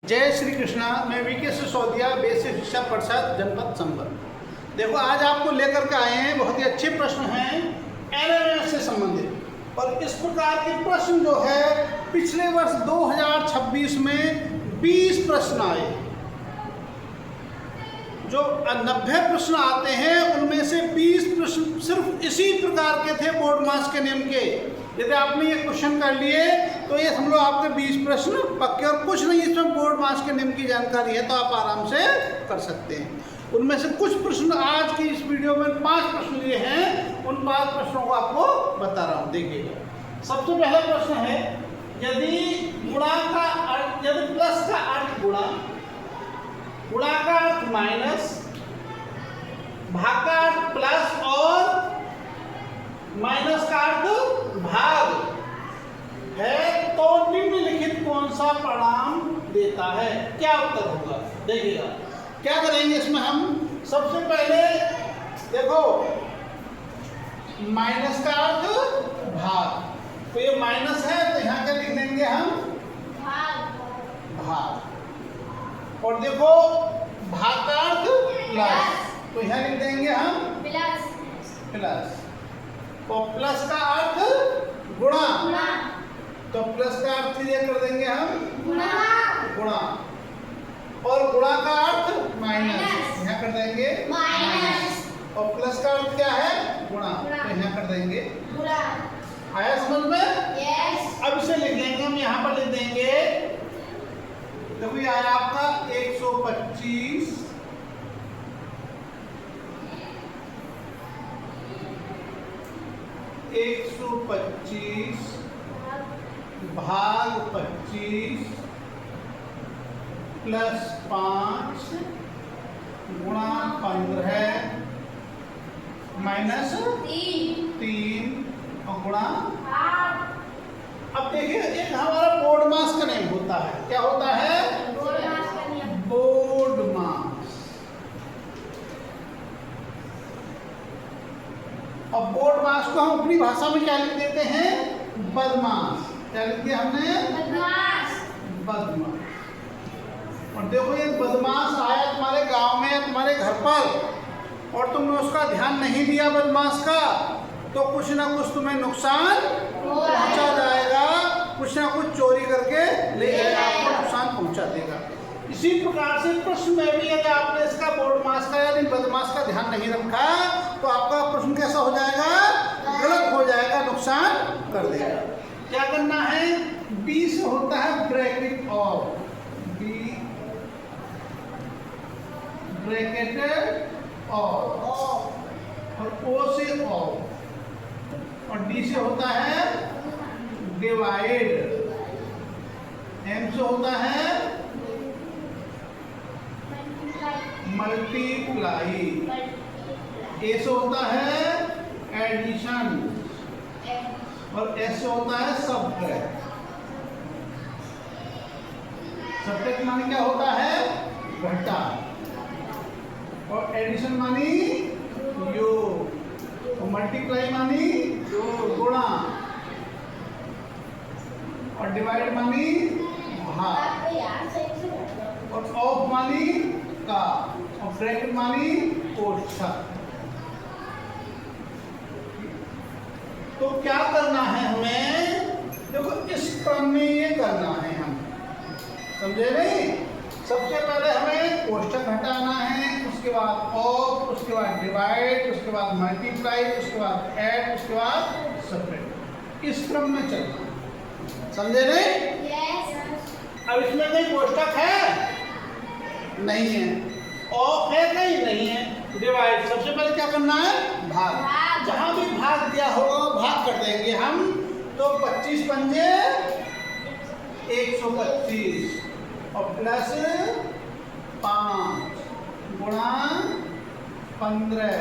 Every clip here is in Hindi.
जय श्री कृष्णा। मैं वीके सिसोदिया, बेसिक शिक्षा परिषद जनपद संभल। देखो आज आपको लेकर के आए हैं, बहुत ही अच्छे प्रश्न हैं एलएमएस से संबंधित। और इस प्रकार के प्रश्न जो है पिछले वर्ष 2026 में 20 प्रश्न आए। जो 90 प्रश्न आते हैं उनमें से 20 प्रश्न सिर्फ इसी प्रकार के थे बोर्ड मास के नियम के। यदि आपने ये क्वेश्चन कर लिए तो ये समझो आपके 20 प्रश्न पक्के, और कुछ नहीं इसमें बोर्ड मास के नियम की जानकारी है तो आप आराम से कर सकते हैं। उनमें से कुछ प्रश्न आज की इस वीडियो में 5 प्रश्न लिए हैं, उन 5 प्रश्नों को आपको बता रहा हूँ, देखिएगा। सबसे पहला प्रश्न है, यदि प्लस का अर्थ गुणा का अर्थ माइनस, भाग का अर्थ प्लस और माइनस का अर्थ भाग है तो निम्नलिखित कौन सा परिणाम देता है? क्या उत्तर होगा? देखिएगा क्या करेंगे इसमें हम। सबसे पहले देखो माइनस का अर्थ भाग, तो ये माइनस है तो यहाँ क्या लिख देंगे हम? भाग। और देखो भाग का अर्थ प्लस, तो यहाँ लिख देंगे हम प्लस। और प्लस का अर्थ गुणा, तो प्लस का अर्थ ये कर देंगे हम गुणा। और गुणा का अर्थ माइनस, यहाँ कर देंगे माइनस। और प्लस का अर्थ क्या है? गुणा, तो यहाँ कर देंगे गुणा। आया समझ में? यस। अब इसे लिख देंगे हम, यहाँ पर लिख देंगे, देखो ये आया आपका 125 भाग 25 प्लस 5 गुणा 15 माइनस 3 और गुणा 8। अब देखिए एक हमारा बोर्ड मास का नियम होता है। क्या होता है? बोर्ड मास का नियम। बोर्ड मास। अब बोर्ड मास को हम अपनी भाषा में क्या लिख देते हैं? बदमाश। क्या लिख दिया हमने? बदमाश। और देखो ये बदमाश आया तुम्हारे गांव में, तुम्हारे घर पर, और तुमने उसका ध्यान नहीं दिया बदमाश का, तो कुछ ना कुछ तुम्हें नुकसान पहुंचा जाएगा। कुछ ना कुछ चोरी करके ले जाएगा, आपको नुकसान पहुंचा देगा। इसी प्रकार से प्रश्न में भी यदि आपने इसका बोर्ड मास का यानी बदमाश का ध्यान नहीं रखा तो आपका प्रश्न कैसा हो जाएगा? गलत हो जाएगा, नुकसान कर देगा। क्या करना है? बी से होता है bracket of, B bracket of, और ओ से ऑफ, और डी से होता है डिवाइड, एम से होता है मल्टीप्लाई, ए से होता है एडिशन, और एस से होता है सब्ट्रैक्ट। सब्ट्रैक्ट माने क्या होता है? घटा। और एडिशन मानी योग, और मल्टीप्लाई मानी गुणा, और डिवाइड मानी भाग, और ऑफ मानी का, और ब्रैकेट मानी कोष्ठक। तो क्या करना है हमें? देखो इस क्रम में ये करना है, हम समझे नहीं? सबसे पहले हमें कोष्ठक हटाना है, उसके बाद ऑफ, उसके बाद डिवाइड, उसके बाद मल्टीप्लाई, उसके बाद ऐड, उसके बाद सब्ट्रैक्ट। इस क्रम में चलना, समझे नहीं? यस। अब इसमें कोई कोष्ठक है? नहीं है। ऑफ है? कहीं नहीं है। डिवाइड, सबसे पहले क्या करना है? भाग। जहां भी भाग दिया होगा भाग कर देंगे हम। तो 25 पंजे 125, और प्लस 5 गुणा 15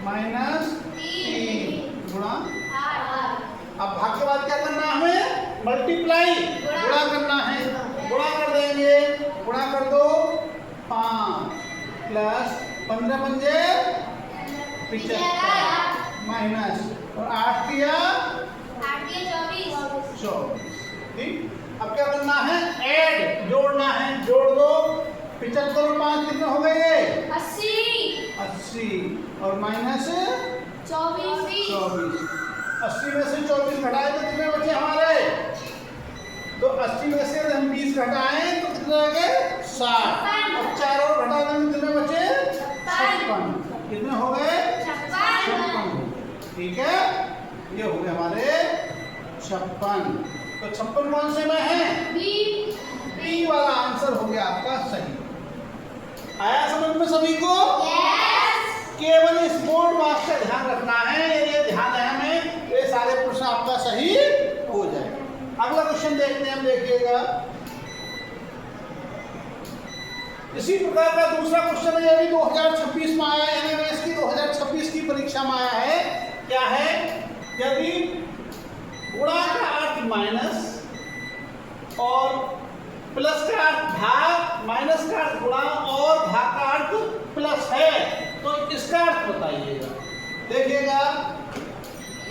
माइनस 3 गुणा 8। अब भाग के बाद क्या करना है हमें? मल्टीप्लाई, गुणा करना है। गुणा कर देंगे, गुणा कर दो 5 प्लस 15 पंजे 75 माइनस, और 8 दिया 24। ठीक। अब क्या करना है, ऐड जोड़ना है, और माइनस 24। 80 में से 24 घटाए तो कितने बचे हमारे? तो 80 में से हम 20 घटाएं तो कितने रह गए? 60। और 4 और घटा देंगे कितने बचे? 56। कितने हो गए? 56। ठीक है, ये हो गए हमारे 56। तो 56 कौन से में है? बी वाला आंसर हो गया आपका सही। आया समझ में सभी को? केवल इस बोर्ड मार्क्स का ध्यान रखना है, ये ध्यान है हमें, ये सारे प्रश्न आपका सही हो जाए। अगला क्वेश्चन देखते हैं हम, देखिएगा। इसी प्रकार का दूसरा क्वेश्चन है, ये भी 2026 में आया है, एनएमएस की 2026 की परीक्षा में आया है। क्या है? यदि गुणा का अर्थ माइनस और प्लस का अर्थ भाग, माइनस का अर्थ गुणा और भाग का अर्थ प्लस है, तो इसका अर्थ बताइएगा। देखिएगा,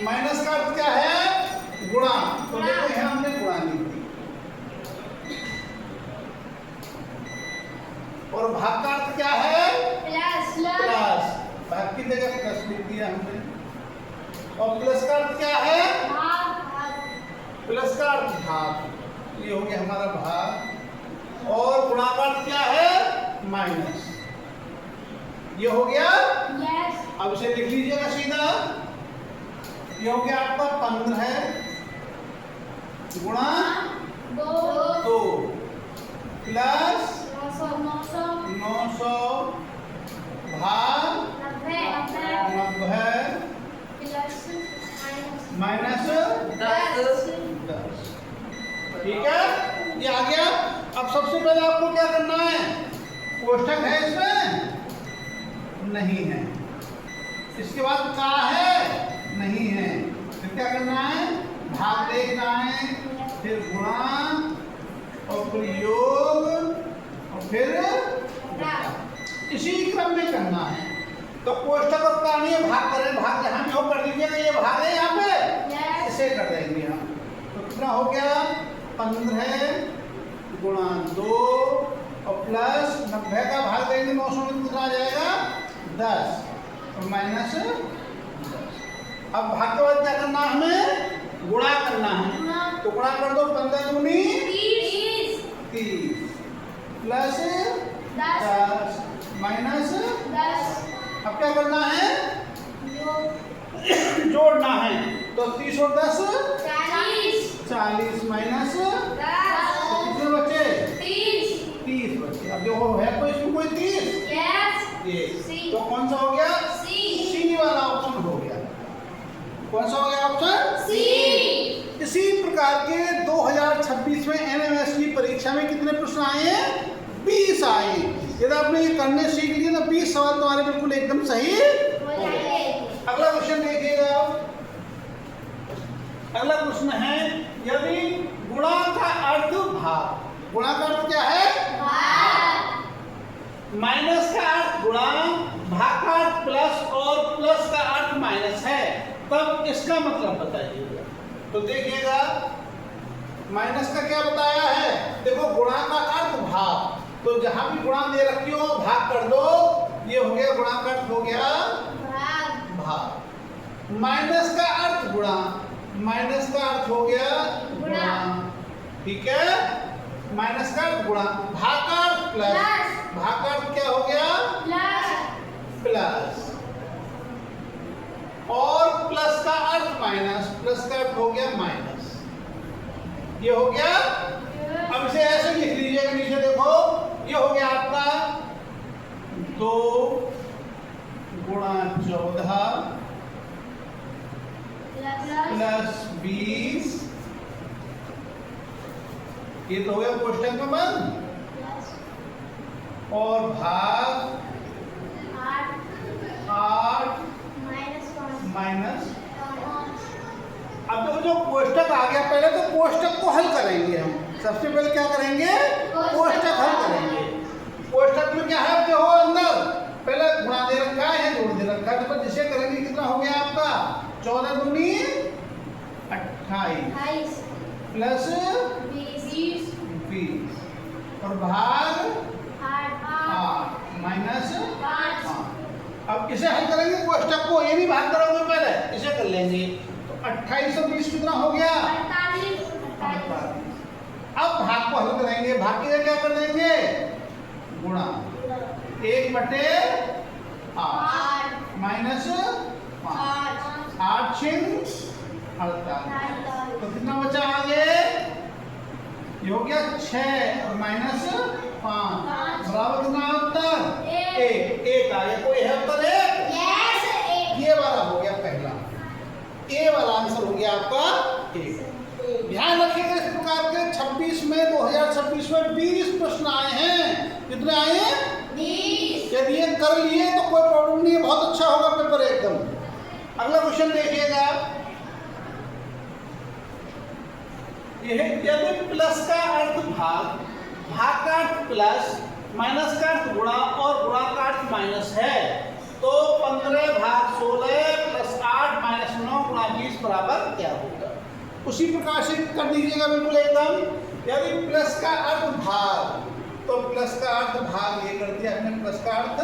माइनस का अर्थ क्या है? गुणा। तो देखो यहाँ हमने गुणा ली थी, और भाग का अर्थ क्या है? प्लस। भाग की जगह प्लस लिख दिया हमने। और प्लस का अर्थ क्या है? प्लस का अर्थ भाग, ये हो गया हमारा भाग। और गुणा का अर्थ क्या है? माइनस, ये हो गया। अब इसे लिख लीजिएगा सीधा, ये हो गया आपका 15 गुणा 2 प्लस 900 भाग 90 माइनस 10। ठीक है, ये आ गया। अब सबसे पहले आपको क्या करना है? कोष्ठक है इसमें? नहीं है। इसके बाद क्या है? नहीं है। फिर क्या करना है? भाग देखना है, फिर गुणा, और फिर योग, और फिर इसी क्रम में करना है। तो कोष्ठक और कहानी भाग करें, भाग जहाँ भी हो कर लीजिएगा। ये भाग है यहाँ पे, इसे कर देंगे हम। तो कितना हो गया? 15 गुणा 2 और प्लस 90 का भाग देंगे 900 में, कितना आ जाएगा? 10 और माइनस 10। अब भाग के बाद क्या करना है हमें? गुणा करना है। तो गुणा कर दो, 15 दूनी 30 प्लस 10 माइनस 10। अब क्या करना है? जोड़ना है। तो 30 और 10 40 माइनस 10, तो कितने बचे? 30 बचे। अब जो है तो इसमें कोई 30, ये तो कौन सा हो गया? सी वाला ऑप्शन हो गया। कौन सा हो गया ऑप्शन? सी। इसी प्रकार के 2026 में एनएमएस की परीक्षा में कितने प्रश्न आए हैं? 20 आए। यदि आपने ये करने सीख लिए तो 20 सवाल तुम्हारे बिल्कुल एकदम सही हो गए। अगला क्वेश्चन देखिएगा। अगला प्रश्न है, यदि गुणा का अर्थ भाग, गुणा का अर्थ क्या है? भाग। माइनस का अर्थ गुणा, भाग का अर्थ प्लस और प्लस का अर्थ माइनस है, तब इसका मतलब बताइएगा। तो देखिएगा, माइनस का क्या बताया है? देखो, गुणा का अर्थ भाग, तो जहां भी गुणा दे रखी हो भाग कर दो। ये हो गया गुणा का अर्थ हो गया भाग। माइनस का अर्थ गुणा, माइनस का अर्थ हो गया गुणा। ठीक है, माइनस का अर्थ गुणा, भाग का अर्थ प्लस, भाग का अर्थ क्या हो गया? प्लस। और प्लस का अर्थ माइनस, प्लस का अर्थ हो गया माइनस। ये हो गया। अब इसे ऐसे लिख लीजिएगा, नीचे देखो, ये हो गया आपका 2 गुणा 14 प्लस 20, ये तो हो गया कोष्ठक में बंद, और भाग 8 माइनस। अब देखो, जो कोष्ठक आ गया, पहले तो कोष्ठक को हल करेंगे हम। सबसे पहले क्या करेंगे? कोष्ठक हल करेंगे। कोष्ठक में क्या है? देखो, अंदर पहले गुणा दे रखा है, जोड़ दे रखा है, तो जिसे करेंगे कितना हो गया आपका? 14 दूनी 28 प्लस 20 और भाग 8 माइनस 5। अब इसे हल करेंगे कोष्टक को, ये नहीं भाग करोगे पहले, इसे कर लेंगे। तो 28 और 20 कितना हो गया? 48। अब भाग को हल करेंगे, भाग के लिए क्या कर देंगे? गुणा 1/8 माइनस 5, 8 6 48। तो कितना बचा आगे? ये हो गया 6 और माइनस 5 बराबर कितना उत्तर? 1 आ गया। कोई है उत्तर? ये वाला हो गया पहला, ए वाला आंसर हो गया आपका 1। ध्यान रखिएगा इस प्रकार के 26 में 2026 में 20 प्रश्न आए हैं। कितने आए हैं? 20। यदि ये कर लिए तो कोई प्रॉब्लम नहीं है, बहुत अच्छा होगा पेपर एकदम। अगला क्वेश्चन देखिएगा, यदि प्लस का अर्थ भाग, भाग का अर्थ प्लस, माइनस का अर्थ गुणा और गुणा का अर्थ माइनस है, तो 15 भाग 16 प्लस 8 माइनस 9 गुणा 20 बराबर क्या होगा? उसी प्रकार से कर दीजिएगा बिल्कुल एकदम। यदि प्लस का अर्थ भाग, तो प्लस का अर्थ भाग ये कर दिया हमने, प्लस का अर्थ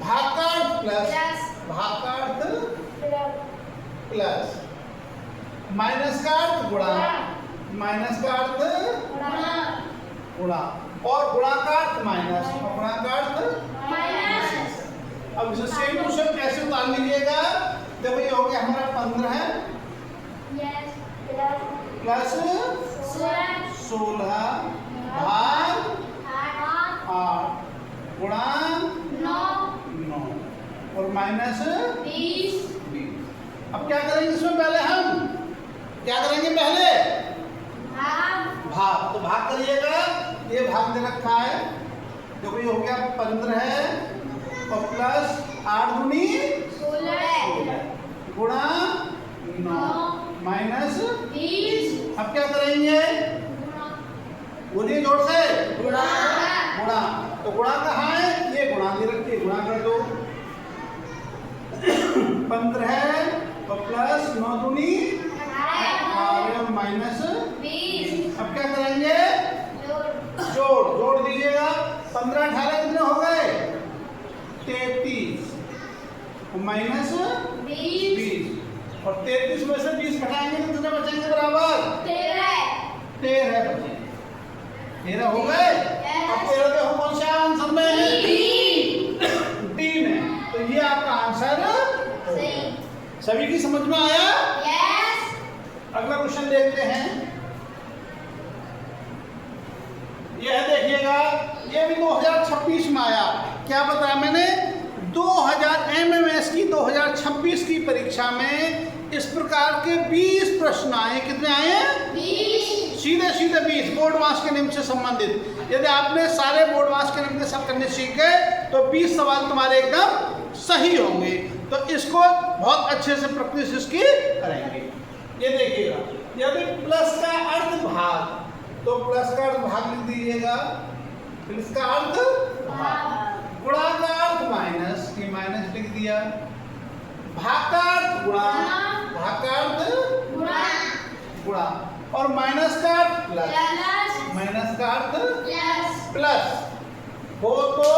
भाग का अर्थ प्लस, भाग का अर्थ प्लस, माइनस का अर्थ गुणा, माइनस का अर्थ गुणा और गुणा का अर्थ माइनस और गुणा का अर्थ माइनस। अब इसे सेम टू सेम कैसे उतार लीजिएगा? देखो ये हो गया हमारा 15 है प्लस 16 भाग 8 गुणा 9 और माइनस 20। अब क्या करेंगे इसमें? पहले हम क्या करेंगे? पहले भाग। तो भाग करिएगा, ये भाग दे रखा है, देखो ये हो गया 15 है और प्लस 8 गुनी 16 गुणा 9 माइनस 20। अब क्या करेंगे? बोलिए जोर से, गुणा। गुणा, तो गुणा कहाँ है? ये गुणा दे रखी है, गुणा कर दो। 15 है और प्लस 9 दूनी 18 माइनस 20। अब क्या करेंगे? जोड़ दीजिएगा। 15 18 कितने हो गए? 33 माइनस 20 और 33 में से 20 घटाएंगे तो कितने बचेंगे? बराबर 13 बचेंगे। 13 हो गए। अब 13 देखो कौन सा आंसर में है? डी में। तो ये आपका आंसर सही। सभी की समझ में आया? अगला क्वेश्चन देखते हैं। यह देखिएगा, ये भी 2026 में आया। क्या बताया मैंने? 2000 MMS की 2026 की परीक्षा में इस प्रकार के 20 प्रश्न आए। कितने आए? 20। सीधे 20 बोर्ड मास के नियम से संबंधित। यदि आपने सारे बोर्ड मास के नियम के सब करने सीख गए तो 20 सवाल तुम्हारे एकदम सही होंगे। तो इसको बहुत अच्छे से प्रैक्टिस इसकी करेंगे। ये देखिएगा, यदि प्लस का अर्थ भाग, तो प्लस का अर्थ भाग लिख दीजिएगा, प्लस का अर्थ भाग, गुणा का अर्थ माइनस, ये माइनस लिख दिया, भाग का अर्थ गुणा, भाग का अर्थ गुणा और माइनस का अर्थ प्लस, माइनस का अर्थ प्लस हो तो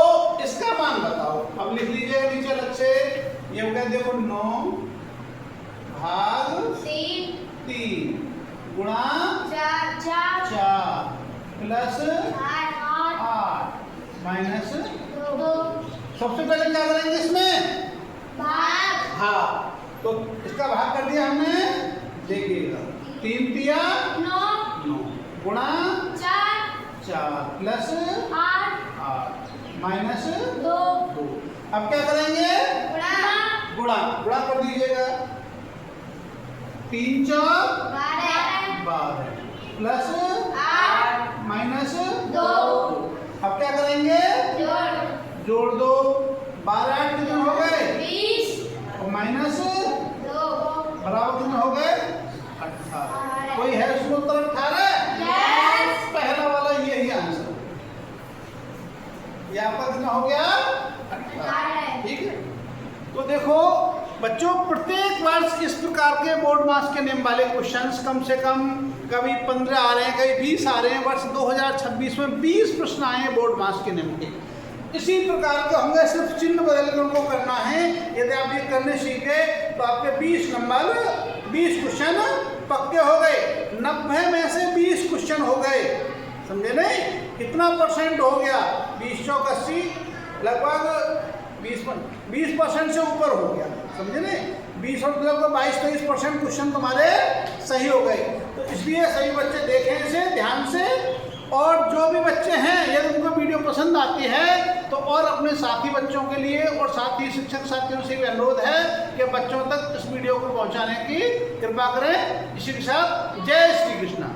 इसका मान बताओ। अब लिख लीजिएगा नीचे अलग से। ये हो गया देखो 9 भाग 3 गुणा 4 प्लस 8 माइनस 2। सबसे पहले क्या करेंगे इसमें? भाग। तो इसका भाग कर दिया हमने, देखिएगा 3 तिया 9 गुणा 4 प्लस 8 माइनस 2। अब क्या करेंगे? गुणा कर दीजिएगा। 3 4 12 प्लस 8 माइनस 2। अब क्या करेंगे? जोड़ दो। 12 8 कितने हो गए? 20 और माइनस 2 बराबर कितने हो गए? 18। कोई है उसमें उत्तर 18? पहला वाला यही आंसर। ये आपका कितना हो गया? 18। ठीक है। तो देखो बच्चों, प्रत्येक वर्ष इस प्रकार के बोर्ड मास के नियम वाले क्वेश्चंस कम से कम कभी 15 आ रहे हैं, कभी 20 आ रहे हैं। वर्ष 2026 में 20 प्रश्न आए हैं बोर्ड मास के नियम के। इसी प्रकार के होंगे, सिर्फ चिन्ह बदल के उनको करना है। यदि आप ये करने सीखे तो आपके 20 क्वेश्चन पक्के हो गए। 90 में से 20 क्वेश्चन हो गए, समझे नहीं? कितना परसेंट हो गया? 20 चौक 80, लगभग 20% से ऊपर हो गया, समझे नहीं? 20 और लगभग 22-23% क्वेश्चन तुम्हारे सही हो गए। तो इसलिए सही बच्चे देखें इसे ध्यान से, और जो भी बच्चे हैं यदि उनको वीडियो पसंद आती है तो और अपने साथी बच्चों के लिए और साथी शिक्षक साथियों से भी अनुरोध है कि बच्चों तक इस वीडियो को पहुंचाने की कृपा करें। इसी के साथ जय श्री कृष्ण।